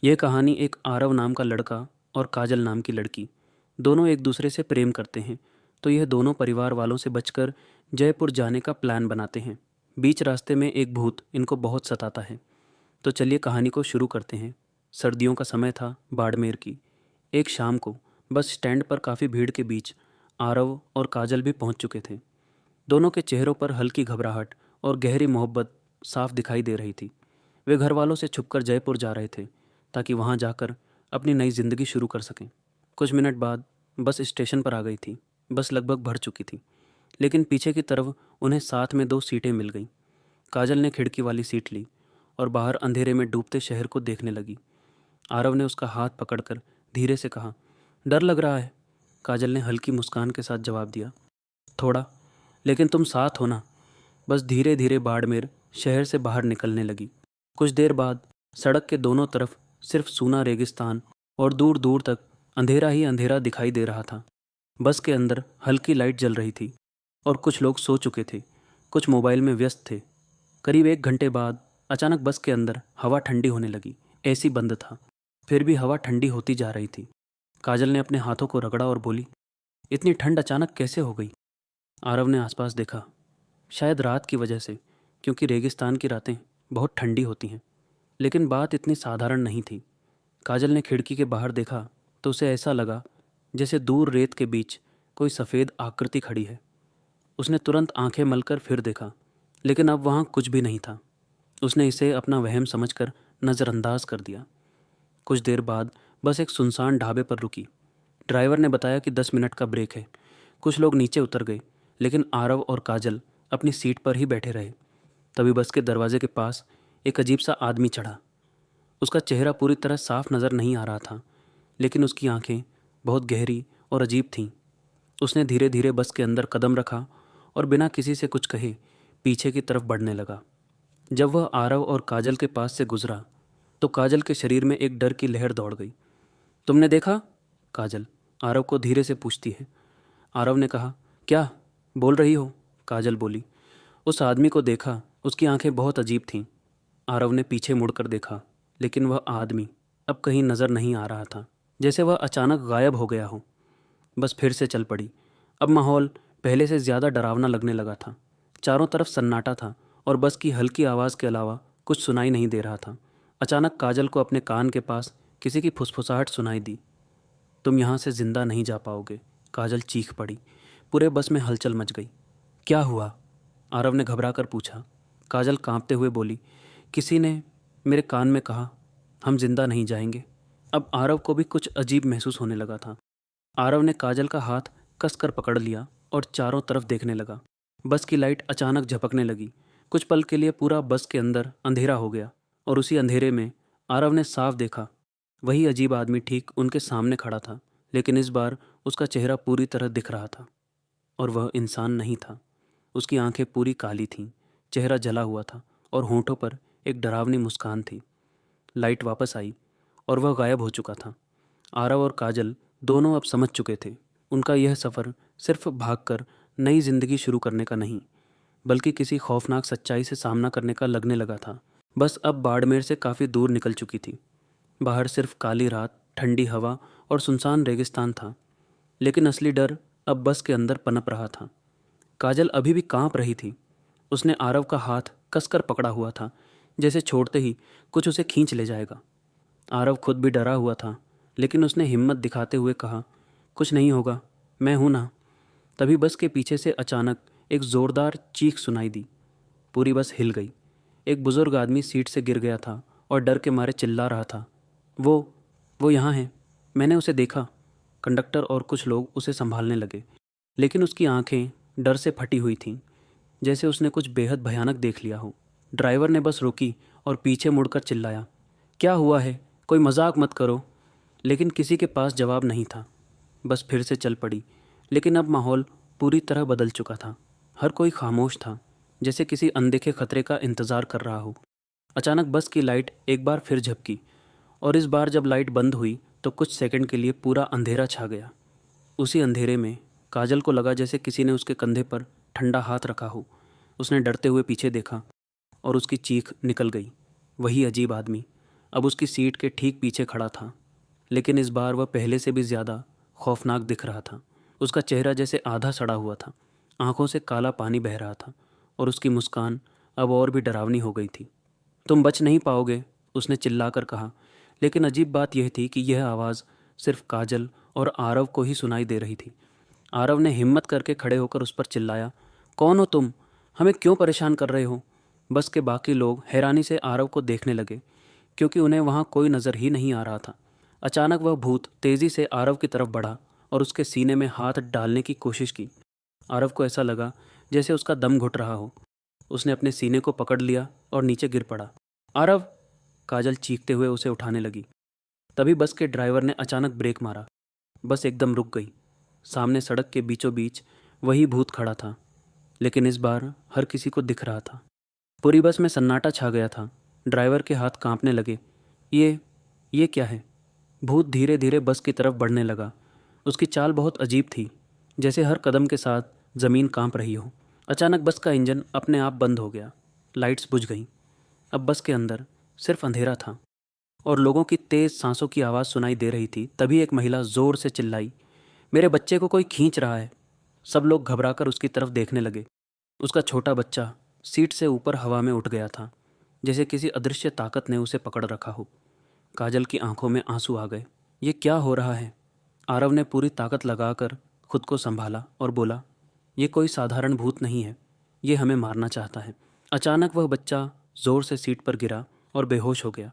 यह कहानी एक आरव नाम का लड़का और काजल नाम की लड़की दोनों एक दूसरे से प्रेम करते हैं। तो यह दोनों परिवार वालों से बचकर जयपुर जाने का प्लान बनाते हैं। बीच रास्ते में एक भूत इनको बहुत सताता है। तो चलिए कहानी को शुरू करते हैं। सर्दियों का समय था, बाड़मेर की एक शाम को बस स्टैंड पर काफ़ी भीड़ के बीच आरव और काजल भी पहुंच चुके थे। दोनों के चेहरों पर हल्की घबराहट और गहरी मोहब्बत साफ दिखाई दे रही थी। वे घर वालों से छुपकर जयपुर जा रहे थे ताकि वहां जाकर अपनी नई जिंदगी शुरू कर सकें। कुछ मिनट बाद बस स्टेशन पर आ गई थी। बस लगभग भर चुकी थी, लेकिन पीछे की तरफ उन्हें साथ में दो सीटें मिल गईं। काजल ने खिड़की वाली सीट ली और बाहर अंधेरे में डूबते शहर को देखने लगी। आरव ने उसका हाथ पकड़कर धीरे से कहा, डर लग रहा है। काजल ने हल्की मुस्कान के साथ जवाब दिया, थोड़ा, लेकिन तुम साथ हो ना। बस धीरे धीरे बाड़मेर शहर से बाहर निकलने लगी। कुछ देर बाद सड़क के दोनों तरफ सिर्फ सूना रेगिस्तान और दूर दूर तक अंधेरा ही अंधेरा दिखाई दे रहा था। बस के अंदर हल्की लाइट जल रही थी और कुछ लोग सो चुके थे, कुछ मोबाइल में व्यस्त थे। करीब 1 घंटे बाद अचानक बस के अंदर हवा ठंडी होने लगी। एसी बंद था, फिर भी हवा ठंडी होती जा रही थी। काजल ने अपने हाथों को रगड़ा और बोली, इतनी ठंड अचानक कैसे हो गई? आरव ने आसपास देखा। शायद रात की वजह से, क्योंकि रेगिस्तान की रातें बहुत ठंडी होती हैं। लेकिन बात इतनी साधारण नहीं थी। काजल ने खिड़की के बाहर देखा तो उसे ऐसा लगा जैसे दूर रेत के बीच कोई सफ़ेद आकृति खड़ी है। उसने तुरंत आंखें मलकर फिर देखा, लेकिन अब वहाँ कुछ भी नहीं था। उसने इसे अपना वहम समझकर नज़रअंदाज कर दिया। कुछ देर बाद बस एक सुनसान ढाबे पर रुकी। ड्राइवर ने बताया कि 10 मिनट का ब्रेक है। कुछ लोग नीचे उतर गए, लेकिन आरव और काजल अपनी सीट पर ही बैठे रहे। तभी बस के दरवाजे के पास एक अजीब सा आदमी चढ़ा। उसका चेहरा पूरी तरह साफ नज़र नहीं आ रहा था, लेकिन उसकी आंखें बहुत गहरी और अजीब थीं। उसने धीरे धीरे बस के अंदर कदम रखा और बिना किसी से कुछ कहे पीछे की तरफ बढ़ने लगा। जब वह आरव और काजल के पास से गुजरा तो काजल के शरीर में एक डर की लहर दौड़ गई। तुमने देखा? काजल आरव को धीरे से पूछती है। आरव ने कहा, क्या बोल रही हो? काजल बोली, उस आदमी को देखा, उसकी आंखें बहुत अजीब थीं। आरव ने पीछे मुड़कर देखा, लेकिन वह आदमी अब कहीं नज़र नहीं आ रहा था, जैसे वह अचानक गायब हो गया हो। बस फिर से चल पड़ी। अब माहौल पहले से ज़्यादा डरावना लगने लगा था। चारों तरफ सन्नाटा था और बस की हल्की आवाज़ के अलावा कुछ सुनाई नहीं दे रहा था। अचानक काजल को अपने कान के पास किसी की फुसफुसाहट सुनाई दी। तुम यहाँ से जिंदा नहीं जा पाओगे। काजल चीख पड़ी। पूरे बस में हलचल मच गई। क्या हुआ? आरव ने घबरा कर पूछा। काजल कांपते हुए बोली, किसी ने मेरे कान में कहा, हम जिंदा नहीं जाएंगे। अब आरव को भी कुछ अजीब महसूस होने लगा था। आरव ने काजल का हाथ कसकर पकड़ लिया और चारों तरफ देखने लगा। बस की लाइट अचानक झपकने लगी। कुछ पल के लिए पूरा बस के अंदर अंधेरा हो गया और उसी अंधेरे में आरव ने साफ देखा, वही अजीब आदमी ठीक उनके सामने खड़ा था, लेकिन इस बार उसका चेहरा पूरी तरह दिख रहा था और वह इंसान नहीं था। उसकी आंखें पूरी काली थीं, चेहरा जला हुआ था और होंठों पर एक डरावनी मुस्कान थी। लाइट वापस आई और वह गायब हो चुका था। आरव और काजल दोनों अब समझ चुके थे, उनका यह सफ़र सिर्फ भागकर नई जिंदगी शुरू करने का नहीं, बल्कि किसी खौफनाक सच्चाई से सामना करने का लगने लगा था। बस अब बाड़मेर से काफ़ी दूर निकल चुकी थी। बाहर सिर्फ काली रात, ठंडी हवा और सुनसान रेगिस्तान था, लेकिन असली डर अब बस के अंदर पनप रहा था। काजल अभी भी कांप रही थी। उसने आरव का हाथ कसकर पकड़ा हुआ था, जैसे छोड़ते ही कुछ उसे खींच ले जाएगा। आरव खुद भी डरा हुआ था, लेकिन उसने हिम्मत दिखाते हुए कहा, कुछ नहीं होगा, मैं हूं ना। तभी बस के पीछे से अचानक एक ज़ोरदार चीख सुनाई दी। पूरी बस हिल गई। एक बुजुर्ग आदमी सीट से गिर गया था और डर के मारे चिल्ला रहा था, वो यहाँ है, मैंने उसे देखा। कंडक्टर और कुछ लोग उसे संभालने लगे, लेकिन उसकी आंखें डर से फटी हुई थीं, जैसे उसने कुछ बेहद भयानक देख लिया हो। ड्राइवर ने बस रोकी और पीछे मुड़कर चिल्लाया, क्या हुआ है? कोई मजाक मत करो। लेकिन किसी के पास जवाब नहीं था। बस फिर से चल पड़ी, लेकिन अब माहौल पूरी तरह बदल चुका था। हर कोई खामोश था, जैसे किसी अनदेखे खतरे का इंतज़ार कर रहा हो। अचानक बस की लाइट एक बार फिर झपकी और इस बार जब लाइट बंद हुई तो कुछ सेकंड के लिए पूरा अंधेरा छा गया। उसी अंधेरे में काजल को लगा जैसे किसी ने उसके कंधे पर ठंडा हाथ रखा हो। उसने डरते हुए पीछे देखा और उसकी चीख निकल गई। वही अजीब आदमी अब उसकी सीट के ठीक पीछे खड़ा था, लेकिन इस बार वह पहले से भी ज़्यादा खौफनाक दिख रहा था। उसका चेहरा जैसे आधा सड़ा हुआ था, आंखों से काला पानी बह रहा था और उसकी मुस्कान अब और भी डरावनी हो गई थी। तुम बच नहीं पाओगे, उसने चिल्लाकर कहा, लेकिन अजीब बात यह थी कि यह आवाज़ सिर्फ काजल और आरव को ही सुनाई दे रही थी। आरव ने हिम्मत करके खड़े होकर उस पर चिल्लाया, कौन हो तुम? हमें क्यों परेशान कर रहे हो? बस के बाकी लोग हैरानी से आरव को देखने लगे, क्योंकि उन्हें वहाँ कोई नज़र ही नहीं आ रहा था। अचानक वह भूत तेज़ी से आरव की तरफ बढ़ा और उसके सीने में हाथ डालने की कोशिश की। आरव को ऐसा लगा जैसे उसका दम घुट रहा हो। उसने अपने सीने को पकड़ लिया और नीचे गिर पड़ा। आरव! काजल चीखते हुए उसे उठाने लगी। तभी बस के ड्राइवर ने अचानक ब्रेक मारा। बस एकदम रुक गई। सामने सड़क के बीचों बीच वही भूत खड़ा था, लेकिन इस बार हर किसी को दिख रहा था। पूरी बस में सन्नाटा छा गया था। ड्राइवर के हाथ कांपने लगे। ये क्या है? भूत धीरे धीरे बस की तरफ बढ़ने लगा। उसकी चाल बहुत अजीब थी, जैसे हर कदम के साथ ज़मीन कांप रही हो। अचानक बस का इंजन अपने आप बंद हो गया। लाइट्स बुझ गईं। अब बस के अंदर सिर्फ अंधेरा था और लोगों की तेज़ सांसों की आवाज़ सुनाई दे रही थी। तभी एक महिला ज़ोर से चिल्लाई, मेरे बच्चे को कोई खींच रहा है। सब लोग घबराकर उसकी तरफ देखने लगे। उसका छोटा बच्चा सीट से ऊपर हवा में उठ गया था, जैसे किसी अदृश्य ताकत ने उसे पकड़ रखा हो। काजल की आंखों में आंसू आ गए। ये क्या हो रहा है? आरव ने पूरी ताकत लगाकर खुद को संभाला और बोला, ये कोई साधारण भूत नहीं है, ये हमें मारना चाहता है। अचानक वह बच्चा ज़ोर से सीट पर गिरा और बेहोश हो गया।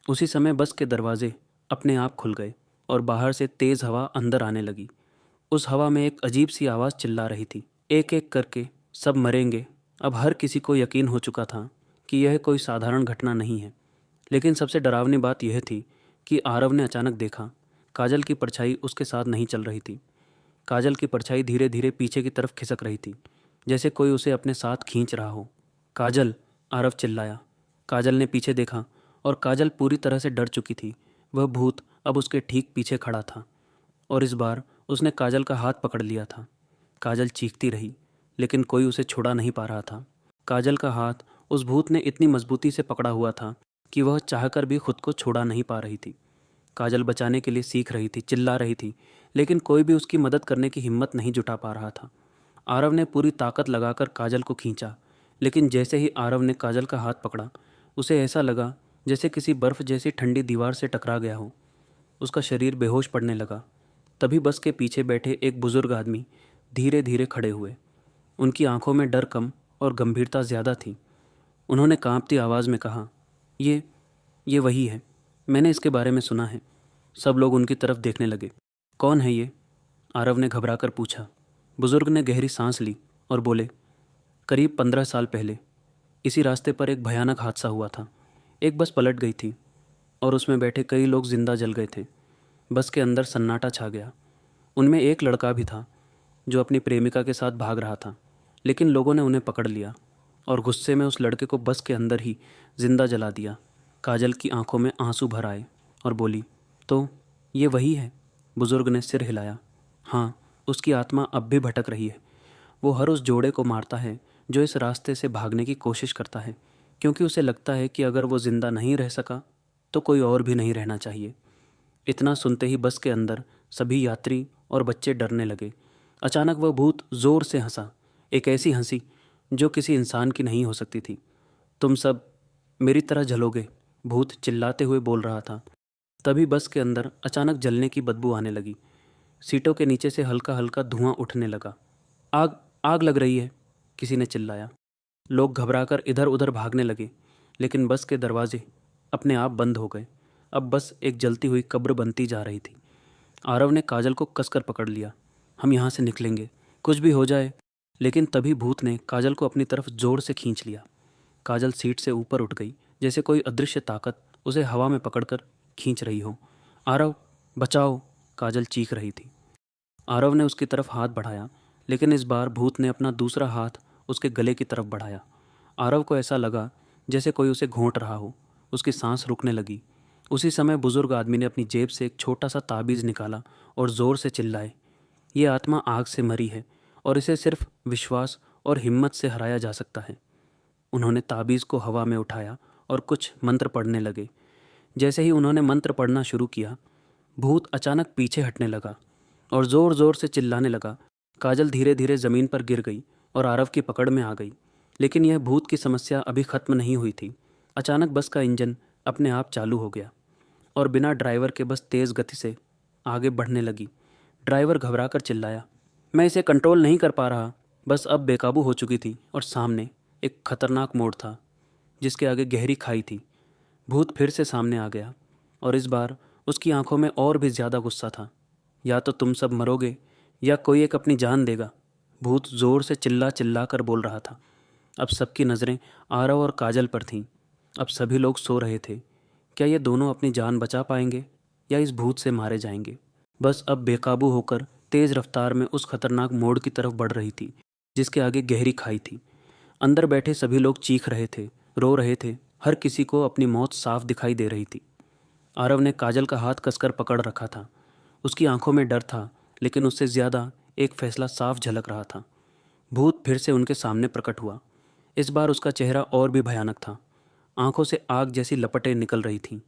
उसी समय बस के दरवाजे अपने आप खुल गए और बाहर से तेज़ हवा अंदर आने लगी। उस हवा में एक अजीब सी आवाज़ चिल्ला रही थी, एक एक करके सब मरेंगे। अब हर किसी को यकीन हो चुका था कि यह कोई साधारण घटना नहीं है। लेकिन सबसे डरावनी बात यह थी कि आरव ने अचानक देखा, काजल की परछाई उसके साथ नहीं चल रही थी। काजल की परछाई धीरे धीरे पीछे की तरफ खिसक रही थी, जैसे कोई उसे अपने साथ खींच रहा हो। काजल! आरव चिल्लाया। काजल ने पीछे देखा और काजल पूरी तरह से डर चुकी थी। वह भूत अब उसके ठीक पीछे खड़ा था और इस बार उसने काजल का हाथ पकड़ लिया था। काजल चीखती रही, लेकिन कोई उसे छुड़ा नहीं पा रहा था। काजल का हाथ उस भूत ने इतनी मजबूती से पकड़ा हुआ था कि वह चाहकर भी खुद को छुड़ा नहीं पा रही थी। काजल बचाने के लिए सीख रही थी, चिल्ला रही थी, लेकिन कोई भी उसकी मदद करने की हिम्मत नहीं जुटा पा रहा था। आरव ने पूरी ताकत लगाकर काजल को खींचा, लेकिन जैसे ही आरव ने काजल का हाथ पकड़ा, उसे ऐसा लगा जैसे किसी बर्फ़ जैसी ठंडी दीवार से टकरा गया हो। उसका शरीर बेहोश पड़ने लगा। तभी बस के पीछे बैठे एक बुज़ुर्ग आदमी धीरे धीरे खड़े हुए। उनकी आंखों में डर कम और गंभीरता ज़्यादा थी। उन्होंने कांपती आवाज़ में कहा, ये वही है, मैंने इसके बारे में सुना है। सब लोग उनकी तरफ देखने लगे। कौन है ये? आरव ने घबराकर पूछा। बुज़ुर्ग ने गहरी सांस ली और बोले, करीब 15 साल पहले इसी रास्ते पर एक भयानक हादसा हुआ था। एक बस पलट गई थी और उसमें बैठे कई लोग जिंदा जल गए थे। बस के अंदर सन्नाटा छा गया। उनमें एक लड़का भी था जो अपनी प्रेमिका के साथ भाग रहा था, लेकिन लोगों ने उन्हें पकड़ लिया और गुस्से में उस लड़के को बस के अंदर ही जिंदा जला दिया। काजल की आंखों में आंसू भर आए और बोली, तो ये वही है? बुज़ुर्ग ने सिर हिलाया। हाँ, उसकी आत्मा अब भी भटक रही है। वो हर उस जोड़े को मारता है जो इस रास्ते से भागने की कोशिश करता है, क्योंकि उसे लगता है कि अगर वो ज़िंदा नहीं रह सका तो कोई और भी नहीं रहना चाहिए। इतना सुनते ही बस के अंदर सभी यात्री और बच्चे डरने लगे। अचानक वह भूत ज़ोर से हंसा, एक ऐसी हंसी जो किसी इंसान की नहीं हो सकती थी। तुम सब मेरी तरह जलोगे, भूत चिल्लाते हुए बोल रहा था। तभी बस के अंदर अचानक जलने की बदबू आने लगी। सीटों के नीचे से हल्का हल्का धुआं उठने लगा। आग आग लग रही है, किसी ने चिल्लाया। लोग घबराकर इधर उधर भागने लगे, लेकिन बस के दरवाजे अपने आप बंद हो गए। अब बस एक जलती हुई कब्र बनती जा रही थी। आरव ने काजल को कसकर पकड़ लिया। हम यहाँ से निकलेंगे, कुछ भी हो जाए। लेकिन तभी भूत ने काजल को अपनी तरफ जोर से खींच लिया। काजल सीट से ऊपर उठ गई, जैसे कोई अदृश्य ताकत उसे हवा में पकड़कर खींच रही हो। आरव, बचाओ! काजल चीख रही थी। आरव ने उसकी तरफ हाथ बढ़ाया, लेकिन इस बार भूत ने अपना दूसरा हाथ उसके गले की तरफ बढ़ाया। आरव को ऐसा लगा जैसे कोई उसे घोंट रहा हो। उसकी सांस रुकने लगी। उसी समय बुजुर्ग आदमी ने अपनी जेब से एक छोटा सा ताबीज़ निकाला और ज़ोर से चिल्लाए, ये आत्मा आग से मरी है और इसे सिर्फ विश्वास और हिम्मत से हराया जा सकता है। उन्होंने ताबीज़ को हवा में उठाया और कुछ मंत्र पढ़ने लगे। जैसे ही उन्होंने मंत्र पढ़ना शुरू किया, भूत अचानक पीछे हटने लगा और ज़ोर ज़ोर से चिल्लाने लगा। काजल धीरे धीरे ज़मीन पर गिर गई और आरव की पकड़ में आ गई। लेकिन यह भूत की समस्या अभी ख़त्म नहीं हुई थी। अचानक बस का इंजन अपने आप चालू हो गया और बिना ड्राइवर के बस तेज़ गति से आगे बढ़ने लगी। ड्राइवर घबराकर चिल्लाया, मैं इसे कंट्रोल नहीं कर पा रहा। बस अब बेकाबू हो चुकी थी और सामने एक खतरनाक मोड़ था जिसके आगे गहरी खाई थी। भूत फिर से सामने आ गया और इस बार उसकी आंखों में और भी ज़्यादा गुस्सा था। या तो तुम सब मरोगे या कोई एक अपनी जान देगा, भूत ज़ोर से चिल्ला चिल्ला कर बोल रहा था। अब सबकी नज़रें आरव और काजल पर थीं। अब सभी लोग सो रहे थे। क्या ये दोनों अपनी जान बचा पाएंगे या इस भूत से मारे जाएंगे? बस अब बेकाबू होकर तेज़ रफ्तार में उस खतरनाक मोड़ की तरफ बढ़ रही थी जिसके आगे गहरी खाई थी। अंदर बैठे सभी लोग चीख रहे थे, रो रहे थे। हर किसी को अपनी मौत साफ दिखाई दे रही थी। आरव ने काजल का हाथ कसकर पकड़ रखा था। उसकी आंखों में डर था, लेकिन उससे ज़्यादा एक फैसला साफ झलक रहा था। भूत फिर से उनके सामने प्रकट हुआ। इस बार उसका चेहरा और भी भयानक था। आंखों से आग जैसी लपटें निकल रही थीं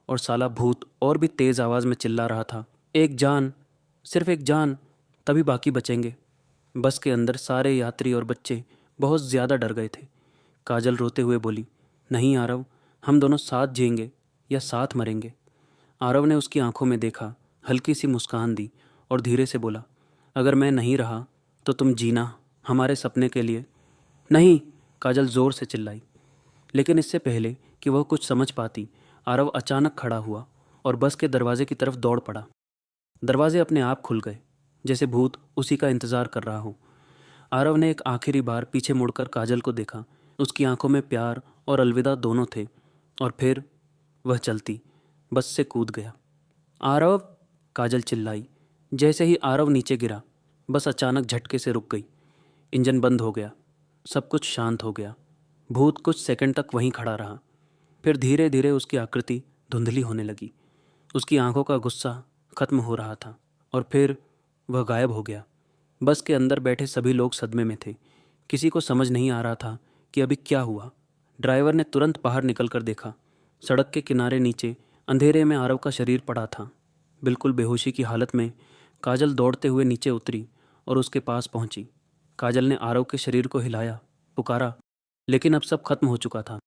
और साला भूत और भी तेज़ आवाज़ में चिल्ला रहा था, एक जान, सिर्फ एक जान, तभी बाकी बचेंगे। बस के अंदर सारे यात्री और बच्चे बहुत ज़्यादा डर गए थे। काजल रोते हुए बोली, नहीं आरव, हम दोनों साथ जिएंगे या साथ मरेंगे। आरव ने उसकी आंखों में देखा, हल्की सी मुस्कान दी और धीरे से बोला, अगर मैं नहीं रहा तो तुम जीना हमारे सपने के लिए। नहीं, काजल ज़ोर से चिल्लाई। लेकिन इससे पहले कि वह कुछ समझ पाती, आरव अचानक खड़ा हुआ और बस के दरवाजे की तरफ दौड़ पड़ा। दरवाजे अपने आप खुल गए, जैसे भूत उसी का इंतज़ार कर रहा हो। आरव ने एक आखिरी बार पीछे मुड़कर काजल को देखा। उसकी आंखों में प्यार और अलविदा दोनों थे। और फिर वह चलती बस से कूद गया। आरव, काजल चिल्लाई। जैसे ही आरव नीचे गिरा, बस अचानक झटके से रुक गई। इंजन बंद हो गया। सब कुछ शांत हो गया। भूत कुछ सेकंड तक वहीं खड़ा रहा। फिर धीरे धीरे उसकी आकृति धुंधली होने लगी। उसकी आंखों का गुस्सा खत्म हो रहा था और फिर वह गायब हो गया। बस के अंदर बैठे सभी लोग सदमे में थे। किसी को समझ नहीं आ रहा था कि अभी क्या हुआ। ड्राइवर ने तुरंत बाहर निकल कर देखा। सड़क के किनारे नीचे अंधेरे में आरव का शरीर पड़ा था। बिल्कुल बेहोशी की हालत में काजल दौड़ते हुए नीचे उतरी और उसके पास पहुंची। काजल ने आरव के शरीर को हिलाया, पुकारा, लेकिन अब सब खत्म हो चुका था।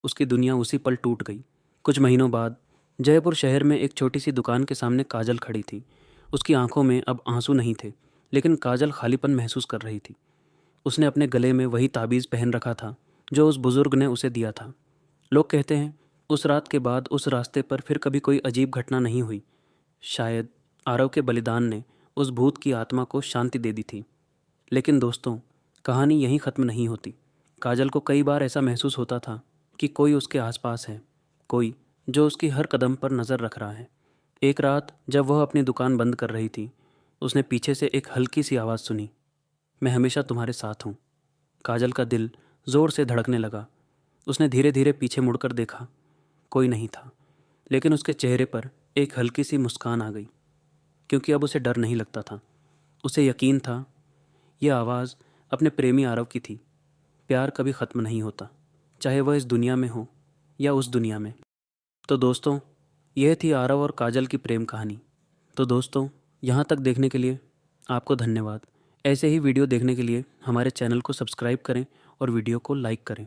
उसकी दुनिया उसी पल टूट गई। कुछ महीनों बाद जयपुर शहर में एक छोटी सी दुकान के सामने काजल खड़ी थी। उसकी आंखों में अब आंसू नहीं थे, लेकिन काजल खालीपन महसूस कर रही थी। उसने अपने गले में वही ताबीज़ पहन रखा था जो उस बुज़ुर्ग ने उसे दिया था। लोग कहते हैं उस रात के बाद उस रास्ते पर फिर कभी कोई अजीब घटना नहीं हुई। शायद आरव के बलिदान ने उस भूत की आत्मा को शांति दे दी थी। लेकिन दोस्तों, कहानी यहीं ख़त्म नहीं होती। काजल को कई बार ऐसा महसूस होता था कि कोई उसके आसपास है, कोई जो उसकी हर कदम पर नज़र रख रहा है। एक रात जब वह अपनी दुकान बंद कर रही थी, उसने पीछे से एक हल्की सी आवाज़ सुनी, मैं हमेशा तुम्हारे साथ हूँ। काजल का दिल ज़ोर से धड़कने लगा। उसने धीरे धीरे पीछे मुड़कर देखा। कोई नहीं था, लेकिन उसके चेहरे पर एक हल्की सी मुस्कान आ गई, क्योंकि अब उसे डर नहीं लगता था। उसे यकीन था यह आवाज़ अपने प्रेमी आरव की थी। प्यार कभी ख़त्म नहीं होता, चाहे वह इस दुनिया में हो या उस दुनिया में। तो दोस्तों, यह थी आरव और काजल की प्रेम कहानी। तो दोस्तों, यहाँ तक देखने के लिए आपको धन्यवाद। ऐसे ही वीडियो देखने के लिए हमारे चैनल को सब्सक्राइब करें और वीडियो को लाइक करें।